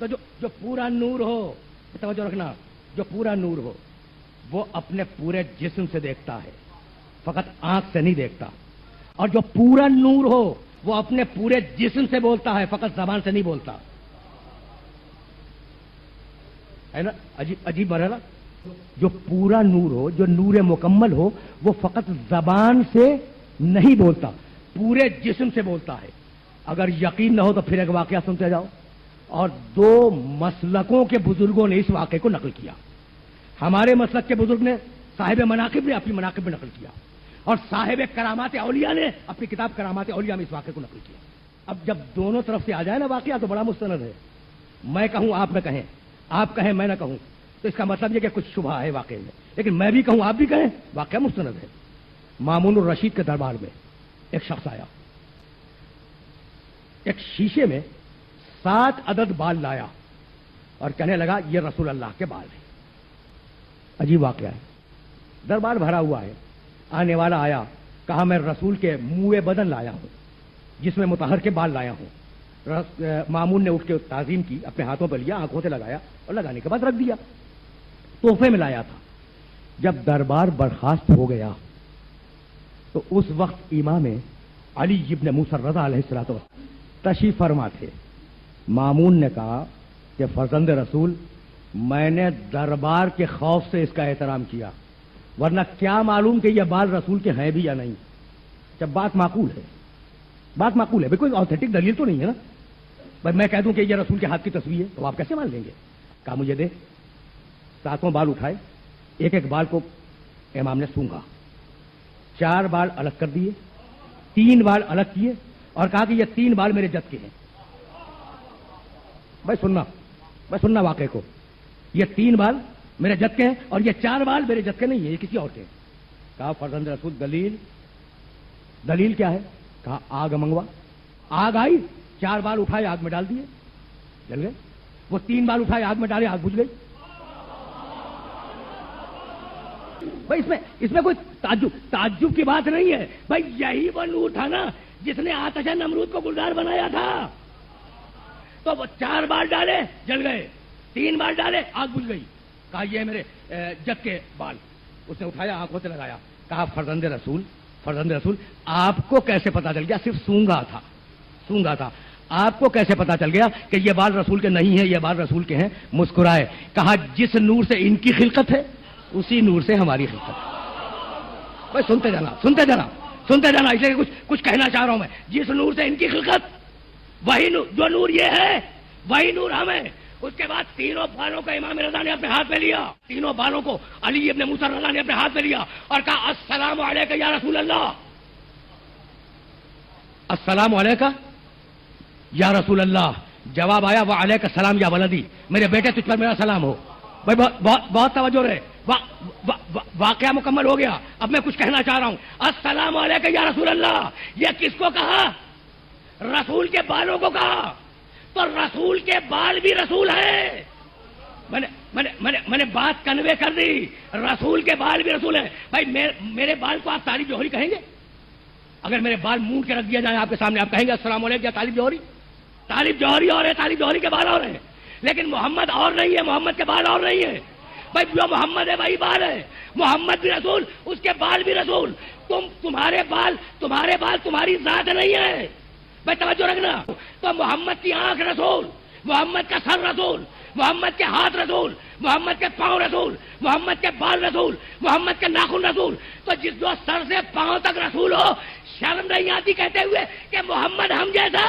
تو جو پورا نور ہو، توجہ رکھنا، جو پورا نور ہو وہ اپنے پورے جسم سے دیکھتا ہے، فقط آنکھ سے نہیں دیکھتا، اور جو پورا نور ہو وہ اپنے پورے جسم سے بولتا ہے، فقط زبان سے نہیں بولتا، ہے نا؟ عجیب بات ہے نا؟ جو پورا نور ہو، جو نور مکمل ہو، وہ فقط زبان سے نہیں بولتا، پورے جسم سے بولتا ہے۔ اگر یقین نہ ہو تو پھر ایک واقعہ سنتے جاؤ، اور دو مسلکوں کے بزرگوں نے اس واقعے کو نقل کیا۔ ہمارے مسلک کے بزرگ نے، صاحب مناقب نے اپنی مناقب میں نقل کیا، اور صاحب کرامات اولیاء نے اپنی کتاب کرامات اولیاء میں اس واقعے کو نقل کیا۔ اب جب دونوں طرف سے آ جائے نا واقعہ تو بڑا مستند ہے، میں کہوں آپ نہ کہیں، آپ کہیں میں نہ کہوں، تو اس کا مطلب یہ کہ کچھ شبہ ہے واقعے میں، لیکن میں بھی کہوں آپ بھی کہیں واقعہ مستند ہے۔ مامون الرشید کے دربار میں ایک شخص آیا، ایک شیشے میں 7 عدد بال لایا اور کہنے لگا یہ رسول اللہ کے بال ہیں۔ عجیب واقعہ ہے، دربار بھرا ہوا ہے، آنے والا آیا، کہا میں رسول کے منہ بدن لایا ہوں جس میں مطہر کے بال لایا ہوں۔ مامون نے اٹھ کے تعظیم کی، اپنے ہاتھوں پہ لیا، آنکھوں سے لگایا اور لگانے کے بعد رکھ دیا، تحفے میں لایا تھا۔ جب دربار برخاست ہو گیا تو اس وقت امام علی ابن موسیٰ رضا علیہ الصلوۃ تشریف فرما تھے۔ مامون نے کہا کہ فرزند رسول، میں نے دربار کے خوف سے اس کا احترام کیا، ورنہ کیا معلوم کہ یہ بال رسول کے ہیں بھی یا نہیں۔ جب بات معقول ہے، بات معقول ہے، کوئی آتھینٹک دلیل تو نہیں ہے نا، بھائی میں کہہ دوں کہ یہ رسول کے ہاتھ کی تصویر ہے تو آپ کیسے مان لیں گے؟ کہا مجھے دے، 7 بال اٹھائے، ایک ایک بال کو امام نے سونگا، 4 بال الگ کر دیے، 3 بال الگ کیے اور کہا کہ یہ 3 بال میرے جد کے ہیں۔ بھائی سننا واقعے کو، یہ 3 بال میرے جد کے ہیں اور یہ 4 بال میرے جد کے نہیں ہیں، یہ کسی اور کے ہیں۔ کہا فرزند رسول دلیل کیا ہے؟ کہا آگ منگوا، آگ آئی، 4 بال اٹھائے آگ میں ڈال دیے، جل گئے۔ وہ 3 بال اٹھائے آگ میں ڈالے، آگ بجھ گئی۔ بھائی اس میں کوئی تعجب کی بات نہیں ہے، بھائی یہی وہ نور تھا نا جس نے آتش نمرود کو گلزار بنایا تھا۔ تو وہ 4 بال ڈالے، جل گئے، 3 بال ڈالے، آگ بجھ گئی۔ کہا یہ میرے جد کے بال۔ اس نے اٹھایا، آنکھوں سے لگایا، کہا فرزند رسول آپ کو کیسے پتا چل گیا؟ صرف سونگا تھا، آپ کو کیسے پتا چل گیا کہ یہ بال رسول کے نہیں ہیں، یہ بال رسول کے ہیں؟ مسکرائے، کہا جس نور سے ان کی خلقت ہے اسی نور سے ہماری خلقت ہے۔ بھائی سنتے جانا، اس لیے کچھ کہنا چاہ رہا ہوں میں۔ جس نور سے ان کی خلقت، وہی نور، جو نور یہ ہے وہی نور ہمیں۔ اس کے بعد 3 بالوں کو امام رضا نے اپنے ہاتھ میں لیا، 3 بالوں کو علی ابن موسیٰ رضا نے اپنے ہاتھ میں لیا اور کہا السلام علیک یا رسول اللہ، السلام علیک یا رسول اللہ۔ جواب آیا وعلیک السلام یا ولدی، میرے بیٹے تجھ پر میرا سلام ہو۔ بھائی بہت توجہ رہے، واقعہ مکمل ہو گیا۔ اب میں کچھ کہنا چاہ رہا ہوں۔ السلام علیک یا رسول اللہ، یہ کس کو کہا؟ رسول کے بالوں کو کہا، تو رسول کے بال بھی رسول ہیں۔ میں نے بات کنوے کر دی، رسول کے بال بھی رسول ہیں۔ بھائی میرے بال کو آپ طالب جوہری کہیں گے؟ اگر میرے بال مونڈ کے رکھ دیا جائے آپ کے سامنے، آپ کہیں گے السلام علیکم یا طالب جوہری؟ طالب جوہری اور ہے، طالب جوہری کے بال اور ہیں، لیکن محمد اور نہیں ہے، محمد کے بال اور نہیں ہے۔ بھائی جو محمد ہے وہی بال ہے، محمد بھی رسول، اس کے بال بھی رسول۔ تمہارے بال تمہاری ذات نہیں ہے۔ بھائی توجہ رکھنا، تو محمد کی آنکھ رسول، محمد کا سر رسول، محمد کے ہاتھ رسول، محمد کے پاؤں رسول، محمد کے بال رسول، محمد کے ناخن رسول۔ تو جس جو سر سے پاؤں تک رسول ہو، شرم نہیں آتی کہتے ہوئے کہ محمد ہم جیسا؟